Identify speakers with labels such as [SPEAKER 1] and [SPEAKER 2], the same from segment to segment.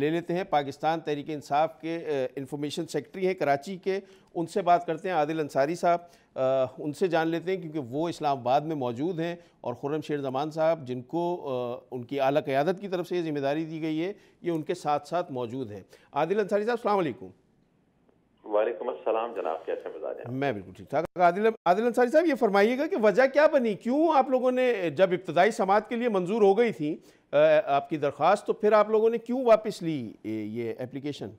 [SPEAKER 1] ले लेते हैं पाकिस्तान तहरीक इंसाफ के इंफॉर्मेशन सेक्रेटरी हैं कराची के, उनसे बात करते हैं। आदिल अंसारी साहब, उनसे जान लेते हैं क्योंकि वो इस्लामाबाद में मौजूद हैं और खुर्रम शेर ज़मान साहब जिनको उनकी आला क़यादत की तरफ से ये ज़िम्मेदारी दी गई है, ये उनके साथ साथ मौजूद हैं। आदिल अंसारी साहब, अस्सलाम वालेकुम।
[SPEAKER 2] वालेकुम अस्सलाम जनाब, कैसे मिजाज हैं?
[SPEAKER 1] मैं बिल्कुल ठीक ठाक। आदिल अंसारी साहब, ये फरमाइएगा कि वजह क्या बनी, क्यों आप लोगों ने जब इब्तदाई समात के लिए मंजूर हो गई थी आपकी दरख्वास्त, तो फिर आप लोगों ने क्यों वापस ली ये एप्लीकेशन?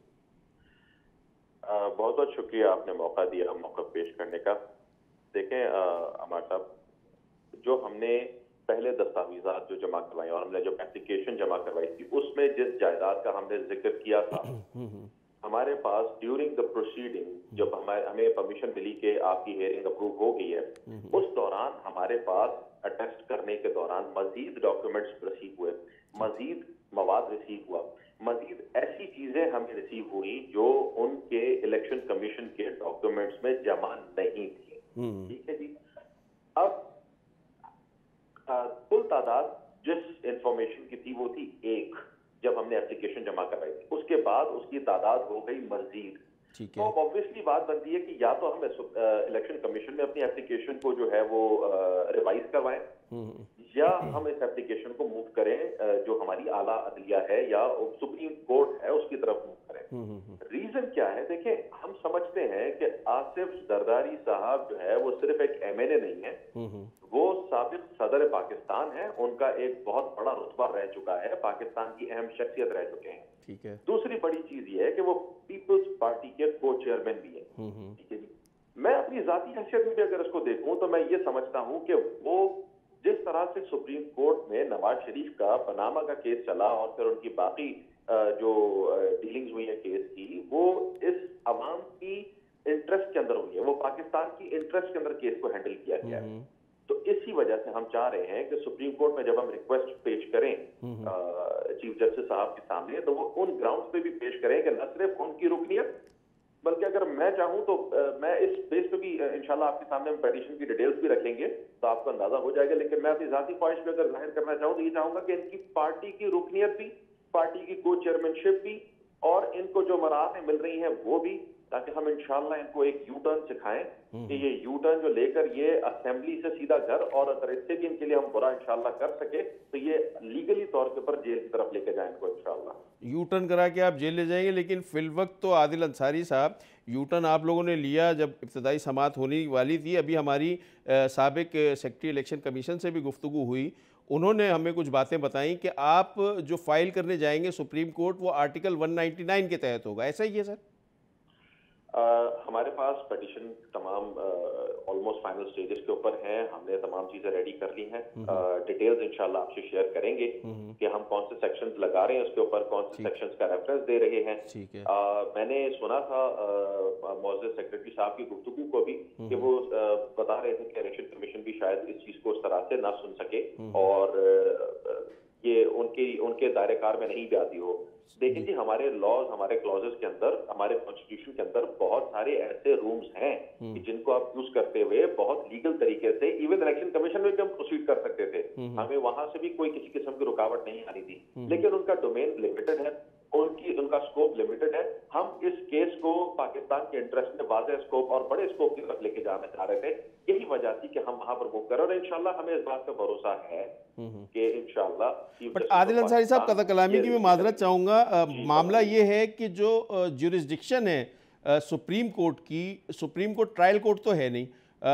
[SPEAKER 2] बहुत बहुत शुक्रिया, आपने मौका दिया, मौका पेश करने का। देखें अमर साहब, जो हमने पहले दस्तावेजात जो जमा करवाई और हमने जो एप्लीकेशन जमा करवाई थी, उसमें जिस जायदाद का हमने जिक्र किया था, हमारे पास ड्यूरिंग द प्रोसीडिंग जब हमें परमिशन मिली कि आपकी हेयरिंग अप्रूव हो गई है, उस दौरान हमारे पास अटेस्ट करने के दौरान मजीद डॉक्यूमेंट्स रिसीव हुए, मजीद मवाद रिसीव हुआ, मजीद ऐसी चीजें हमें रिसीव हुई जो उनके इलेक्शन कमीशन के डॉक्यूमेंट्स में जमा नहीं थी। ठीक है जी। अब कुल तादाद जिस इंफॉर्मेशन की थी वो थी एक, जब हमने एप्लीकेशन जमा करवाई थी। उसके बाद उसकी तादाद हो गई मजीद। तो ऑब्वियसली बात बनती है कि या तो हम इलेक्शन कमीशन में अपनी एप्लीकेशन को जो है वो रिवाइज करवाएं, या हम इस एप्लीकेशन को मूव करें जो हमारी आला अदलिया है या सुप्रीम कोर्ट है उसकी तरफ मूव करें। रीजन क्या है? देखें, हम समझते हैं कि आसिफ जरदारी साहब जो है वो सिर्फ एक एमएनए नहीं है, वो साबिक सदर पाकिस्तान है, उनका एक बहुत बड़ा रुतबा रह चुका है, पाकिस्तान की अहम शख्सियत रह चुके हैं।
[SPEAKER 1] ठीक है।
[SPEAKER 2] दूसरी बड़ी चीज ये है कि वो पीपल्स पार्टी के को चेयरमैन भी है। ठीक है जी। मैं अपनी जाती हैसियत में भी अगर इसको देखूं तो मैं ये समझता हूं कि वो जिस तरह से सुप्रीम कोर्ट में नवाज शरीफ का पनामा का केस चला और फिर उनकी बाकी जो डीलिंग्स हुई है केस की, वो इस अवाम की इंटरेस्ट के अंदर हुई है, वो पाकिस्तान की इंटरेस्ट के अंदर केस को हैंडल किया गया है। तो इसी वजह से हम चाह रहे हैं कि सुप्रीम कोर्ट में जब हम रिक्वेस्ट पेश करें चीफ जस्टिस साहब के सामने, तो वो उन ग्राउंड्स पे भी पेश करें कि न सिर्फ उनकी रुकनियत, बल्कि अगर मैं चाहूं तो मैं इस बेस पे भी इंशाल्लाह आपके सामने हम पेटिशन की डिटेल्स भी रखेंगे तो आपको अंदाजा हो जाएगा। लेकिन मैं अपनी जाती ख्वाहिश में अगर जाहिर करना चाहूं तो ये चाहूंगा कि इनकी पार्टी की रुकनियत भी, पार्टी की को चेयरमैनशिप भी, और इनको जो मराहतें मिल रही हैं वो भी, ताकि हम इंशाल्लाह इनको एक यू टर्न सिखाएं कि ये यू टर्न जो लेकर ये असेंबली से सीधा घर, और अगर इससे भी इनके लिए हम बुरा इंशाल्लाह कर सके तो ये लीगली तौर के ऊपर जेल की तरफ लेके जाएं इनको इंशाल्लाह।
[SPEAKER 1] यू टर्न करा के आप जेल ले जाएंगे, लेकिन फिल वक्त तो आदिल अंसारी साहब यू टर्न आप लोगों ने लिया जब इब्तदाई समात होने वाली थी। अभी हमारी साबिक सेक्रेटरी इलेक्शन कमीशन से भी गुफ्तगू हुई, उन्होंने हमें कुछ बातें बताई कि आप जो फाइल करने जाएंगे सुप्रीम कोर्ट वो आर्टिकल 199 के तहत होगा, ऐसा ही है सर?
[SPEAKER 2] हमारे पास पिटीशन तमाम ऑलमोस्ट फाइनल स्टेजेस के ऊपर हैं, हमने तमाम चीजें रेडी कर ली हैं। डिटेल्स इंशाल्लाह आपसे शेयर करेंगे कि हम कौन से सेक्शंस लगा रहे हैं, उसके ऊपर कौन से सेक्शंस का रेफरेंस दे रहे हैं। मैंने सुना था मौजूद सेक्रेटरी साहब की गुफ्तगू को भी कि वो बता रहे थे कि इलेक्शन कमीशन भी शायद इस चीज को उस तरह से ना सुन सके और ये उनके दायरेकार में नहीं भी आती हो। देखिए जी, हमारे लॉज, हमारे क्लॉजेस के अंदर, हमारे कॉन्स्टिट्यूशन के अंदर बहुत सारे ऐसे रूम्स हैं कि जिनको आप यूज करते हुए बहुत लीगल तरीके से इवन इलेक्शन कमीशन में भी हम प्रोसीड कर सकते थे, हमें वहां से भी कोई किसी किस्म की रुकावट नहीं आनी थी। लेकिन उनका डोमेन लिमिटेड है, उनका स्कोप लिमिटेड है। हम इस केस को पाकिस्तान के इंटरेस्ट में वाज़ेह स्कोप और बड़े स्कोप की तरफ लेके जाना चाह रहे थे। यही वजह थी कि हम वहां पर मूव करें और इंशाल्लाह हमें इस बात का भरोसा है कि इंशाल्लाह।
[SPEAKER 1] बट आदिल अंसारी साहब, कदा कलामी की मैं माजरत चाहूँगा, मामला ये है कि जो ज्यूरिसडिक्शन है सुप्रीम कोर्ट की, सुप्रीम कोर्ट ट्रायल कोर्ट तो है नहीं,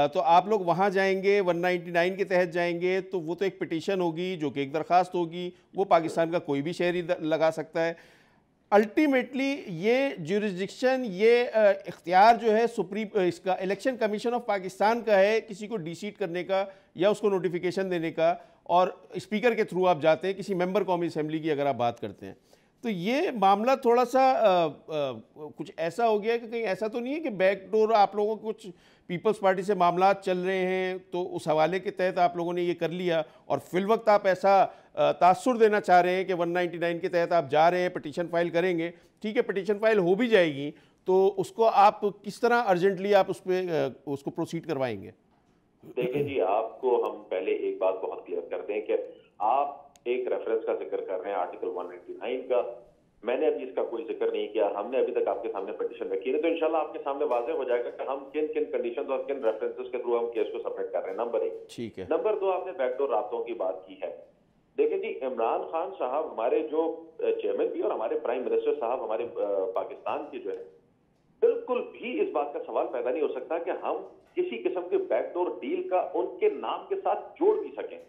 [SPEAKER 1] तो आप लोग वहाँ जाएंगे 199 के तहत जाएंगे तो वो तो एक पिटीशन होगी जो कि एक दरख्वास्त होगी, वो पाकिस्तान का कोई भी शहरी लगा सकता है। अल्टीमेटली ये ज्यूरिसडिक्शन, ये इख्तियार जो है सुप्रीम इसका इलेक्शन कमीशन ऑफ पाकिस्तान का है किसी को डिसीट करने का या उसको नोटिफिकेशन देने का, और स्पीकर के थ्रू आप जाते हैं किसी मेंबर कौमी असेंबली की अगर आप बात करते हैं। तो ये मामला थोड़ा सा कुछ ऐसा हो गया कि कहीं ऐसा तो नहीं है कि बैकडोर आप लोगों को कुछ पीपल्स पार्टी से मामला चल रहे हैं तो उस हवाले के तहत आप लोगों ने ये कर लिया और फिल वक्त आप ऐसा तासुर देना चाह रहे हैं कि 199 के तहत आप जा रहे हैं, पिटीशन फाइल करेंगे, ठीक है, पिटीशन फाइल हो भी जाएगी तो उसको आप किस तरह अर्जेंटली आप उस पर उसको प्रोसीड करवाएंगे?
[SPEAKER 2] देखिए जी, आपको हम पहले एक बात बहुत क्लियर करते हैं कि आप एक रेफरेंस का जिक्र कर रहे हैं आर्टिकल 199 का। मैंने अभी इसका कोई जिक्र नहीं किया, हमने अभी तक आपके सामने पिटीशन रखी है, तो इंशाल्लाह आपके सामने वाज़ेह हो जाएगा कि हम किन किन कंडीशंस और किन रेफरेंसेस के थ्रू हम केस को सबमिट कर रहे हैं। नंबर 1।
[SPEAKER 1] ठीक है।
[SPEAKER 2] नंबर 2, आपने बैकडोर राब्तों की बात की है। देखिए जी, इमरान खान साहब हमारे जो चेयरमैन भी और हमारे प्राइम मिनिस्टर साहब हमारे पाकिस्तान के जो है, बिल्कुल भी इस बात का सवाल पैदा नहीं हो सकता कि हम किसी किस्म के बैकडोर डील का उनके नाम के साथ जोड़ भी सकें।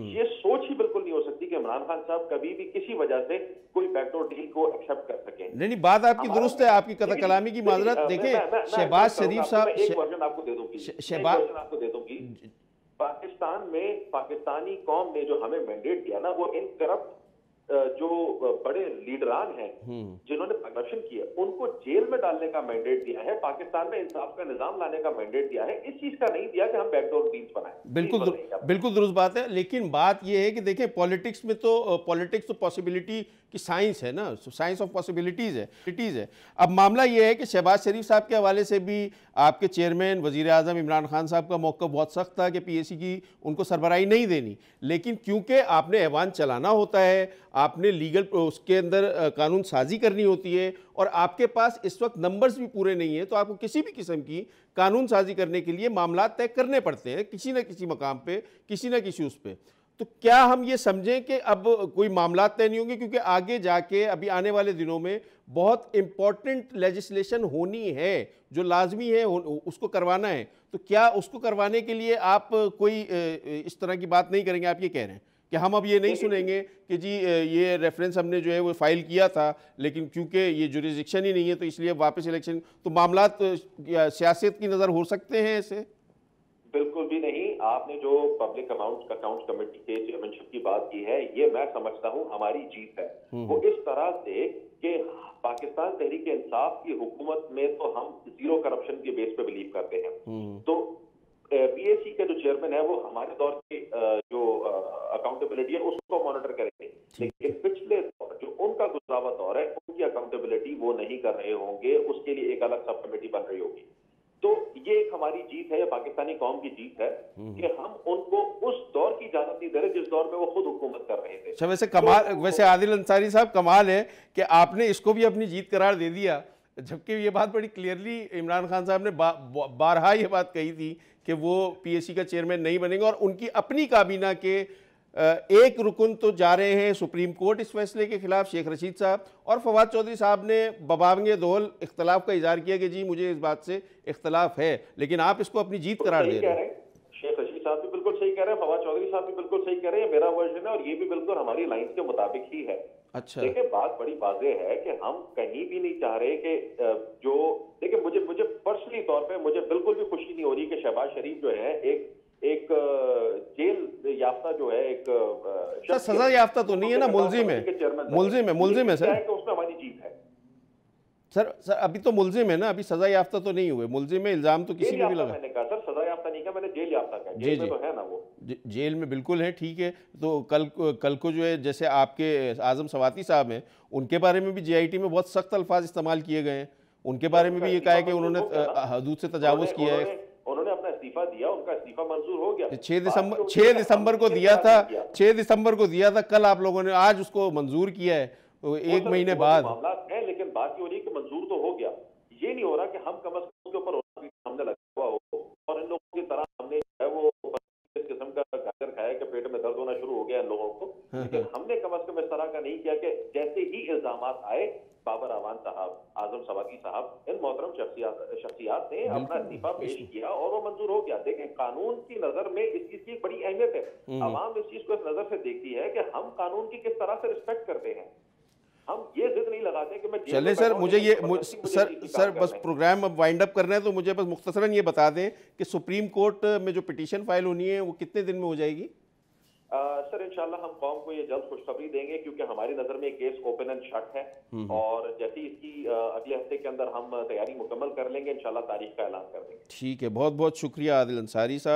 [SPEAKER 2] ये सोच ही बिल्कुल नहीं हो सकती कि इमरान खान साहब कभी भी किसी वजह से कोई बैकडोर डील को एक्सेप्ट कर सकें।
[SPEAKER 1] नहीं, बात आपकी दुरुस्त है, आपकी कथा कलामी की माजरत। देखें, शहबाज शरीफ साहब,
[SPEAKER 2] एक वर्जन आपको दे दूं प्लीज, वर्जन आपको दे दूं कि पाकिस्तान में पाकिस्तानी कौम ने जो हमें मैंडेट दिया ना, वो इन करप्ट जो बड़े लीडरान हैं जिन्होंने करप्शन किया, उनको जेल में डालने का मैंडेट दिया है, पाकिस्तान में इंसाफ का निजाम लाने का मैंडेट दिया है, इस चीज का नहीं दिया कि हम बैकडोर डील्स बनाएं।
[SPEAKER 1] बिल्कुल दुरुस्त बात है, लेकिन बात यह है कि देखें, पॉलिटिक्स में तो पॉसिबिलिटी की साइंस है ना, साइंस ऑफ पॉसिबिलिटीज है। अब मामला यह है कि शहबाज शरीफ साहब के हवाले से भी आपके चेयरमैन वजीर आजम इमरान खान साहब का मौक़िफ़ बहुत सख्त था कि पीएसी की उनको सरबराही नहीं देनी, लेकिन क्योंकि आपने ऐवान चलाना होता है, आपने लीगल उसके अंदर कानून साजी करनी होती है, और आपके पास इस वक्त नंबर्स भी पूरे नहीं है, तो आपको किसी भी किस्म की कानून साजी करने के लिए मामला तय करने पड़ते हैं किसी न किसी मकाम पे, किसी न किसी उस पे। तो क्या हम ये समझें कि अब कोई मामला तय नहीं होंगे, क्योंकि आगे जाके अभी आने वाले दिनों में बहुत इंपॉर्टेंट लेजिस्लेशन होनी है जो लाजमी है, उसको करवाना है, तो क्या उसको करवाने के लिए आप कोई इस तरह की बात नहीं करेंगे? आप ये कह रहे हैं कि हम अब ये नहीं सुनेंगे कि जी ये रेफरेंस हमने जो है वो फाइल किया था, लेकिन क्योंकि ये जुरिस्डिक्शन ही नहीं है तो इसलिए वापस इलेक्शन, तो मामला सियासत की नज़र हो सकते हैं ऐसे?
[SPEAKER 2] बिल्कुल भी नहीं। आपने जो पब्लिक अकाउंट्स कमेटी के चेयरमैनशिप की बात की है, ये मैं समझता हूं हमारी जीत है। वो इस तरह से कि पाकिस्तान तहरीक इंसाफ की हुकूमत में तो हम जीरो करप्शन के बेस पे बिलीव करते हैं, तो पीएसी के जो चेयरमैन है वो हमारे दौर की जो अकाउंटेबिलिटी है उसको मॉनिटर करेंगे, लेकिन पिछले दौर जो उनका गुज़रा हुआ दौर है उनकी अकाउंटेबिलिटी वो नहीं कर रहे होंगे, उसके लिए एक अलग सब कमेटी बन रही होगी। तो ये एक हमारी जीत है, पाकिस्तानी कौम की जीत है कि हम उनको उस दौर की इजाजत नहीं दे रहे जिस दौर में वो खुद हुकूमत कर रहे थे।
[SPEAKER 1] अच्छा, वैसे कमाल, वैसे आदिल अंसारी साहब कमाल है कि आपने इसको भी अपनी जीत करार दे दिया, जबकि ये बात बड़ी क्लियरली इमरान खान साहब ने बारहा ये बात कही थी कि वो पीएसी का चेयरमैन नहीं बनेंगे, और उनकी अपनी काबीना के एक रुकन तो जा रहे हैं सुप्रीम कोर्ट इस फैसले के खिलाफ, शेख रशीद साहब, और फवाद चौधरी साहब ने बबांगे दोहल इख्तलाफ का इजहार किया कि जी मुझे इस बात से इख्तलाफ है, लेकिन आप इसको अपनी जीत करार दे रहे हैं।
[SPEAKER 2] शेख रशीद साहब भी बिल्कुल सही कह रहे हैं, फवाद चौधरी साहब भी बिल्कुल सही कह रहे हैं, मेरा वर्जन है और ये भी बिल्कुल हमारी लाइंस के मुताबिक ही है।
[SPEAKER 1] अच्छा,
[SPEAKER 2] देखिए, बात बड़ी वाज़ेह है कि हम कहीं भी नहीं चाह रहे कि जो, देखिए मुझे पर्सनली तौर पे मुझे बिल्कुल भी खुशी नहीं हो रही कि शहबाज शरीफ जो है एक जेल याफ्ता जो है, एक
[SPEAKER 1] सजा याफ्ता तो नहीं है ना, मुलजिम है सर,
[SPEAKER 2] उसमें हमारी जीत है
[SPEAKER 1] सर अभी तो मुलजिम है ना, अभी सजा याफ्ता तो नहीं हुए, मुलजिम में इल्जाम तो किसी को भी लगा।
[SPEAKER 2] मैंने कहा सर सजा याफ्ता नहीं कहा, मैंने जेल याफ्ता कहा, जेल में तो है ना वो,
[SPEAKER 1] जेल में बिल्कुल है, ठीक है। तो कल को जो है, जैसे आपके आजम सवाती साहब हैं, उनके बारे में भी जीआईटी में बहुत सख्त अल्फाज इस्तेमाल किए गए हैं, उनके बारे में भी ये कहा है कि उन्होंने हदूद से तजावुज किया है।
[SPEAKER 2] उन्होंने अपना इस्तीफा दिया, उनका इस्तीफा मंजूर हो गया,
[SPEAKER 1] 6 दिसंबर को दिया था, 6 दिसंबर को दिया था, कल आप लोगों ने आज उसको मंजूर किया है, तो 1 महीने बाद
[SPEAKER 2] मामला है। लेकिन बात ये हो रही है कि मंजूर तो हो गया, ये नहीं हो रहा कि हम कम अज कम उसके ऊपर हमने लगा हुआ हो और इन लोगों की तरह हमने जो है वो इस किस्म का गाजर खाया कि पेट में दर्द होना शुरू हो गया इन लोगों को। लेकिन हमने कम अज कम इस तरह का नहीं किया कि जैसे ही इल्जामात आए, बाबर आवान साहब, आजम सवाती साहब, इन मोहतरम शख्सियात ने अपना इस्तीफा पेश किया और वो मंजूर हो गया। देखें, कानून की नजर में इस चीज की बड़ी अहमियत है, आवाम इस चीज को इस नजर से देखती है कि हम कानून की किस तरह से रिस्पेक्ट करते हैं। हम ये जिद नहीं लगाते कि मैं
[SPEAKER 1] चले सर, मुझे ये सर बस प्रोग्राम अब वाइंड अप करना है, तो मुझे बस मुख्तसरन ये बता दें कि सुप्रीम कोर्ट में जो पिटीशन फाइल होनी है वो कितने दिन में हो जाएगी?
[SPEAKER 2] सर इंशाल्लाह हम कौम को ये जल्द खुशखबरी देंगे, क्योंकि हमारी नजर में केस ओपन एंड शट है, और जैसे ही इसकी अगले हफ्ते के अंदर हम तैयारी मुकम्मल कर लेंगे, इंशाल्लाह तारीख का ऐलान कर देंगे।
[SPEAKER 1] ठीक है, बहुत बहुत शुक्रिया आदिल अंसारी साहब।